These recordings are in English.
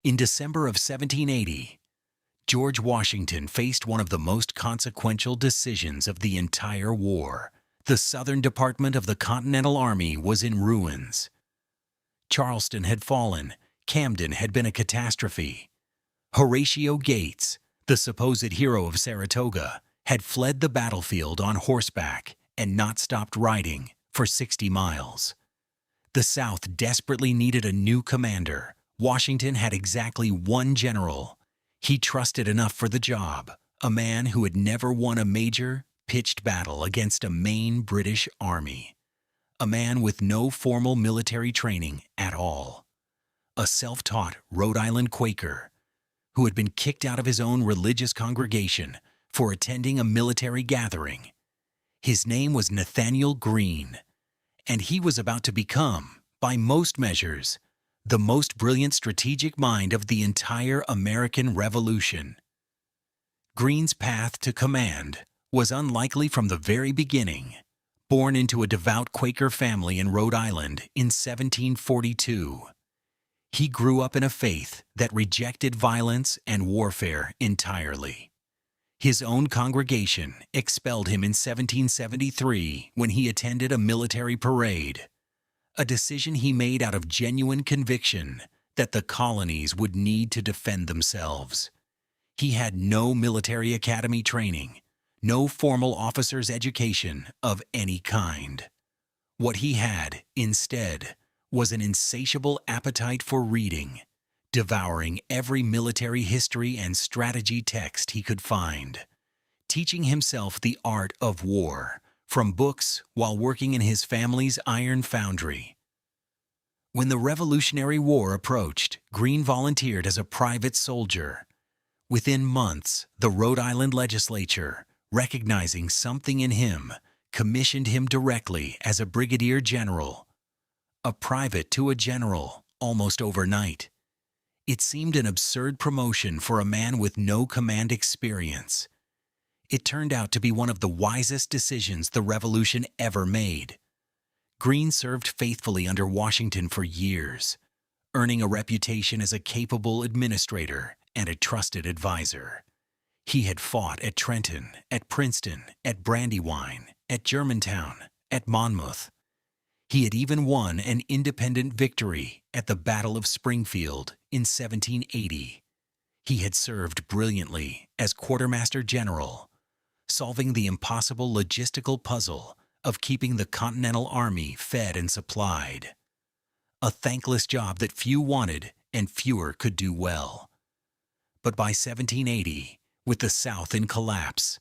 In December of 1780, George Washington faced one of the most consequential decisions of the entire war. The Southern Department of the Continental Army was in ruins. Charleston had fallen. Camden had been a catastrophe. Horatio Gates, the supposed hero of Saratoga, had fled the battlefield on horseback and not stopped riding for 60 miles. The South desperately needed a new commander. Washington had exactly one general he trusted enough for the job, a man who had never won a major, pitched battle against a main British army. A man with no formal military training at all. A self-taught Rhode Island Quaker who had been kicked out of his own religious congregation for attending a military gathering. His name was Nathanael Greene, and he was about to become, by most measures, the most brilliant strategic mind of the entire American Revolution. Greene's path to command was unlikely from the very beginning. Born into a devout Quaker family in Rhode Island in 1742, he grew up in a faith that rejected violence and warfare entirely. His own congregation expelled him in 1773 when he attended a military parade, a decision he made out of genuine conviction that the colonies would need to defend themselves. He had no military academy training, no formal officer's education of any kind. What he had, instead, was an insatiable appetite for reading, devouring every military history and strategy text he could find, teaching himself the art of war from books while working in his family's iron foundry. When the Revolutionary War approached, Greene volunteered as a private soldier. Within months, the Rhode Island legislature, recognizing something in him, commissioned him directly as a brigadier general. A private to a general, almost overnight. It seemed an absurd promotion for a man with no command experience. It turned out to be one of the wisest decisions the Revolution ever made. Greene served faithfully under Washington for years, earning a reputation as a capable administrator and a trusted advisor. He had fought at Trenton, at Princeton, at Brandywine, at Germantown, at Monmouth. He had even won an independent victory at the Battle of Springfield in 1780. He had served brilliantly as quartermaster general, solving the impossible logistical puzzle of keeping the Continental Army fed and supplied. A thankless job that few wanted and fewer could do well. But by 1780, with the South in collapse,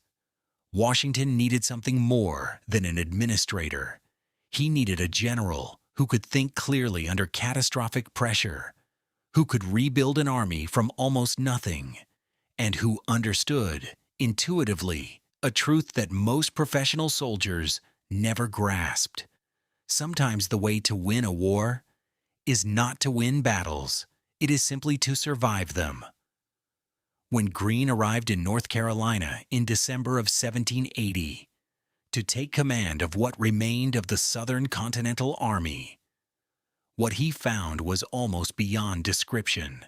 Washington needed something more than an administrator. He needed a general who could think clearly under catastrophic pressure, who could rebuild an army from almost nothing, and who understood, intuitively, a truth that most professional soldiers never grasped. Sometimes the way to win a war is not to win battles, it is simply to survive them. When Greene arrived in North Carolina in December of 1780, to take command of what remained of the Southern Continental Army, what he found was almost beyond description.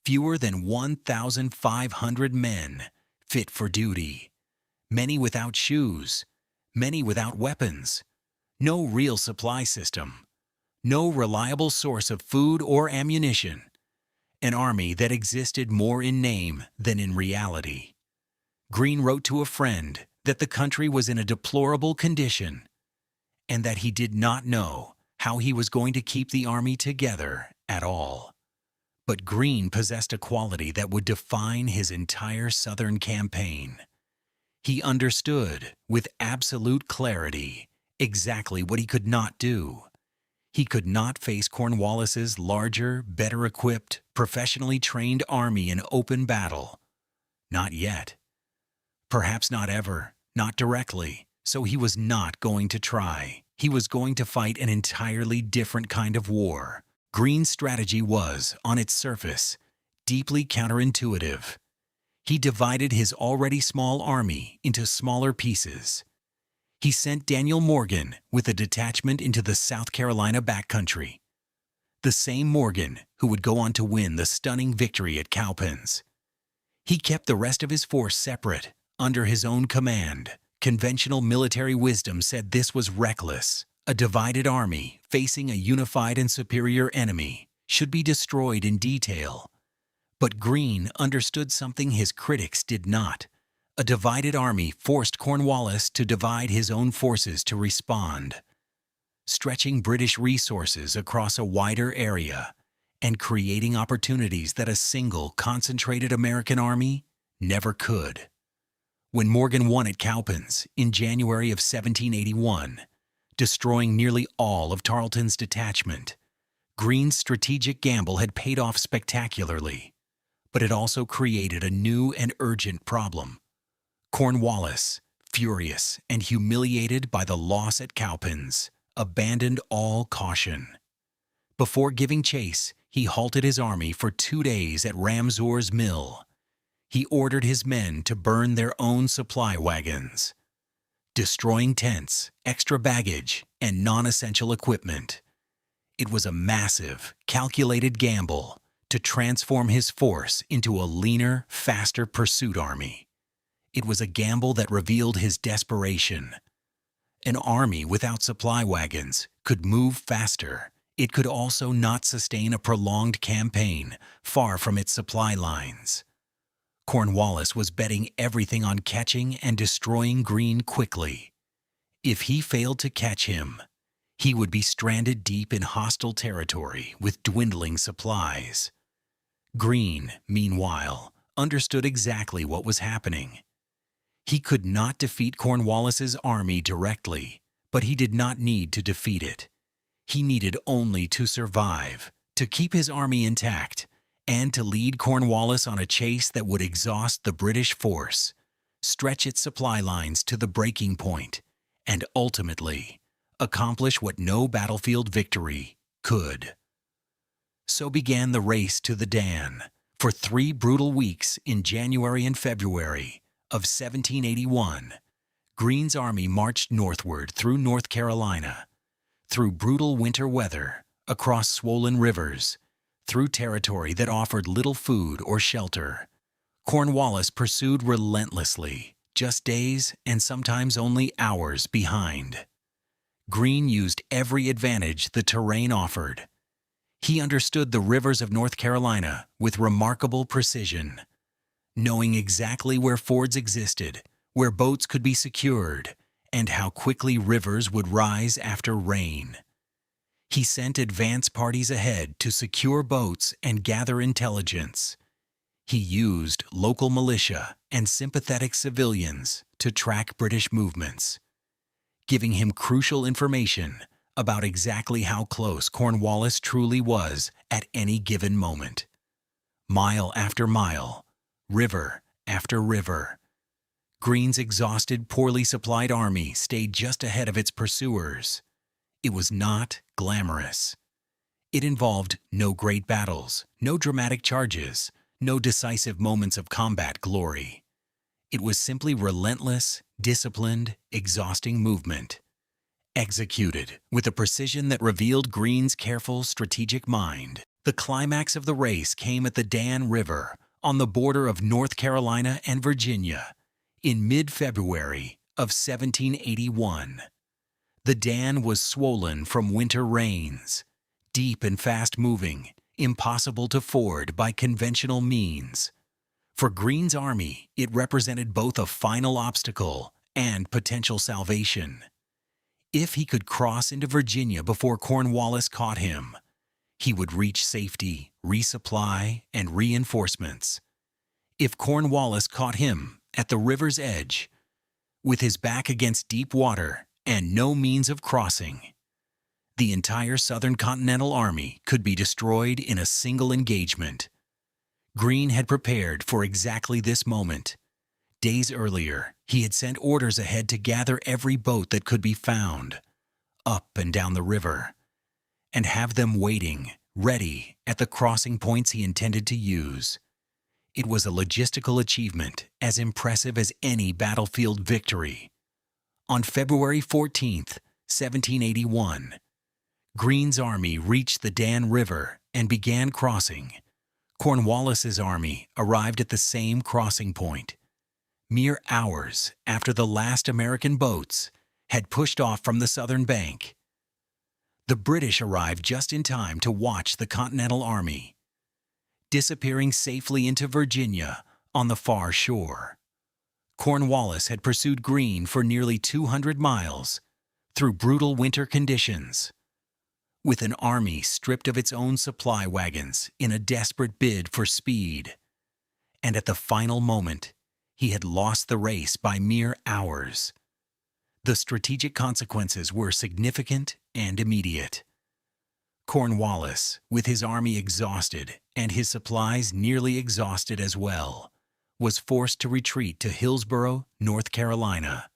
Fewer than 1,500 men fit for duty. Many without shoes, many without weapons, no real supply system, no reliable source of food or ammunition, an army that existed more in name than in reality. Greene wrote to a friend that the country was in a deplorable condition and that he did not know how he was going to keep the army together at all. But Greene possessed a quality that would define his entire Southern campaign. He understood, with absolute clarity, exactly what he could not do. He could not face Cornwallis's larger, better-equipped, professionally trained army in open battle. Not yet. Perhaps not ever, not directly, so he was not going to try. He was going to fight an entirely different kind of war. Greene's strategy was, on its surface, deeply counterintuitive. He divided his already small army into smaller pieces. He sent Daniel Morgan with a detachment into the South Carolina backcountry. the same Morgan who would go on to win the stunning victory at Cowpens. He kept the rest of his force separate, under his own command. Conventional military wisdom said this was reckless. A divided army facing a unified and superior enemy should be destroyed in detail. But Greene understood something his critics did not. A divided army forced Cornwallis to divide his own forces to respond, stretching British resources across a wider area and creating opportunities that a single concentrated American army never could. When Morgan won at Cowpens in January of 1781, destroying nearly all of Tarleton's detachment, Greene's strategic gamble had paid off spectacularly, but it also created a new and urgent problem. Cornwallis, furious and humiliated by the loss at Cowpens, abandoned all caution. Before giving chase, he halted his army for 2 days at Ramseur's Mill. He ordered his men to burn their own supply wagons, destroying tents, extra baggage, and non-essential equipment. It was a massive, calculated gamble to transform his force into a leaner, faster pursuit army. It was a gamble that revealed his desperation. An army without supply wagons could move faster. It could also not sustain a prolonged campaign far from its supply lines. Cornwallis was betting everything on catching and destroying Greene quickly. If he failed to catch him, he would be stranded deep in hostile territory with dwindling supplies. Greene, meanwhile, understood exactly what was happening. He could not defeat Cornwallis's army directly, but he did not need to defeat it. He needed only to survive, to keep his army intact, and to lead Cornwallis on a chase that would exhaust the British force, stretch its supply lines to the breaking point, and ultimately accomplish what no battlefield victory could. So began the race to the Dan. For 3 brutal weeks in January and February of 1781, Greene's army marched northward through North Carolina, through brutal winter weather, across swollen rivers, through territory that offered little food or shelter. Cornwallis pursued relentlessly, just days and sometimes only hours behind. Greene used every advantage the terrain offered. He understood the rivers of North Carolina with remarkable precision, knowing exactly where fords existed, where boats could be secured, and how quickly rivers would rise after rain. He sent advance parties ahead to secure boats and gather intelligence. He used local militia and sympathetic civilians to track British movements, giving him crucial information about exactly how close Cornwallis truly was at any given moment. Mile after mile, river after river, Greene's exhausted, poorly supplied army stayed just ahead of its pursuers. It was not glamorous. It involved no great battles, no dramatic charges, no decisive moments of combat glory. It was simply relentless, disciplined, exhausting movement, executed with a precision that revealed Greene's careful, strategic mind. The climax of the race came at the Dan River, on the border of North Carolina and Virginia, in mid-February of 1781. The Dan was swollen from winter rains, deep and fast-moving, impossible to ford by conventional means. For Greene's army, it represented both a final obstacle and potential salvation. If he could cross into Virginia before Cornwallis caught him, he would reach safety, resupply, and reinforcements. If Cornwallis caught him at the river's edge, with his back against deep water and no means of crossing, the entire Southern Continental Army could be destroyed in a single engagement. Greene had prepared for exactly this moment. Days earlier, he had sent orders ahead to gather every boat that could be found, up and down the river, and have them waiting, ready, at the crossing points he intended to use. It was a logistical achievement as impressive as any battlefield victory. On February 14th, 1781, Greene's army reached the Dan River and began crossing. Cornwallis's army arrived at the same crossing point, mere hours after the last American boats had pushed off from the southern bank. The British arrived just in time to watch the Continental Army disappearing safely into Virginia on the far shore. Cornwallis had pursued Greene for nearly 200 miles through brutal winter conditions, with an army stripped of its own supply wagons in a desperate bid for speed. And at the final moment, he had lost the race by mere hours. The strategic consequences were significant and immediate. Cornwallis, with his army exhausted and his supplies nearly exhausted as well, was forced to retreat to Hillsborough, North Carolina,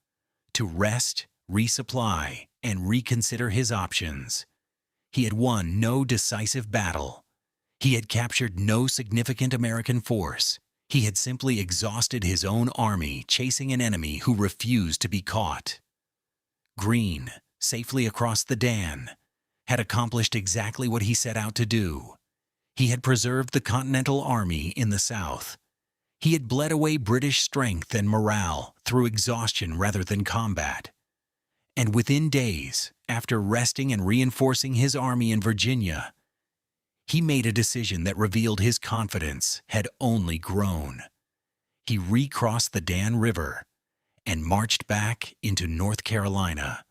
to rest, resupply, and reconsider his options. He had won no decisive battle. He had captured no significant American force. He had simply exhausted his own army chasing an enemy who refused to be caught. Greene, safely across the Dan, had accomplished exactly what he set out to do. He had preserved the Continental Army in the South. He had bled away British strength and morale through exhaustion rather than combat. And within days, after resting and reinforcing his army in Virginia, he made a decision that revealed his confidence had only grown. He recrossed the Dan River and marched back into North Carolina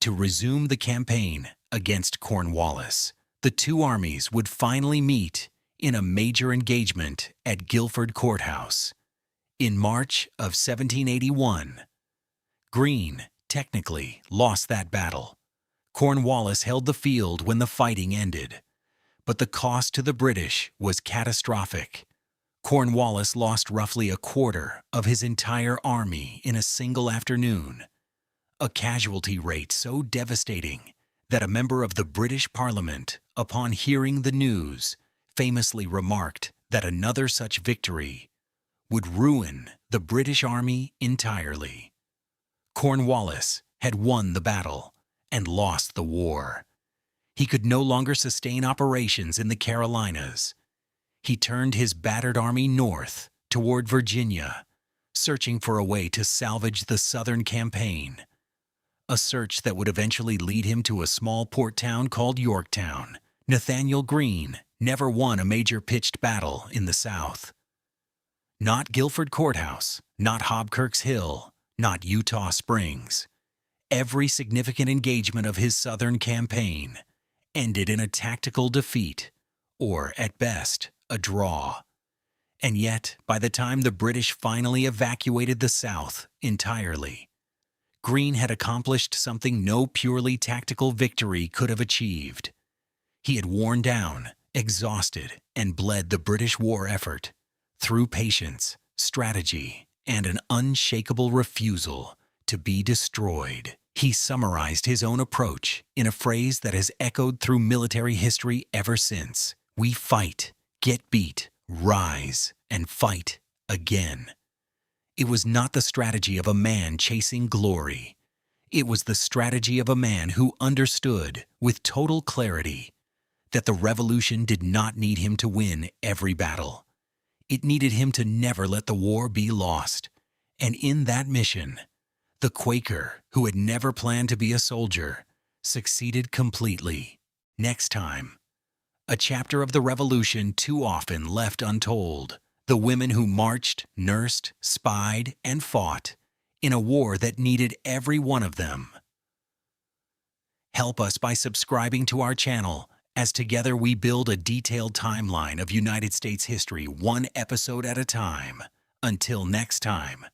to resume the campaign against Cornwallis. The two armies would finally meet in a major engagement at Guilford Courthouse in March of 1781. Greene technically lost that battle. Cornwallis held the field when the fighting ended, but the cost to the British was catastrophic. Cornwallis lost roughly a quarter of his entire army in a single afternoon, a casualty rate so devastating that a member of the British Parliament, upon hearing the news, famously remarked that another such victory would ruin the British Army entirely. Cornwallis had won the battle and lost the war. He could no longer sustain operations in the Carolinas. He turned his battered army north toward Virginia, searching for a way to salvage the Southern campaign, a search that would eventually lead him to a small port town called Yorktown. Nathanael Greene never won a major pitched battle in the South. Not Guilford Courthouse, not Hobkirk's Hill, not Eutaw Springs. Every significant engagement of his Southern campaign ended in a tactical defeat, or at best, a draw. And yet, by the time the British finally evacuated the South entirely, Greene had accomplished something no purely tactical victory could have achieved. He had worn down, exhausted, and bled the British war effort through patience, strategy, and an unshakable refusal to be destroyed. He summarized his own approach in a phrase that has echoed through military history ever since. We fight, get beat, rise, and fight again. It was not the strategy of a man chasing glory. It was the strategy of a man who understood with total clarity that the revolution did not need him to win every battle. It needed him to never let the war be lost. And in that mission, the Quaker, who had never planned to be a soldier, succeeded completely. Next time, a chapter of the Revolution too often left untold. The women who marched, nursed, spied, and fought in a war that needed every one of them. Help us by subscribing to our channel, as together we build a detailed timeline of United States history, one episode at a time. Until next time.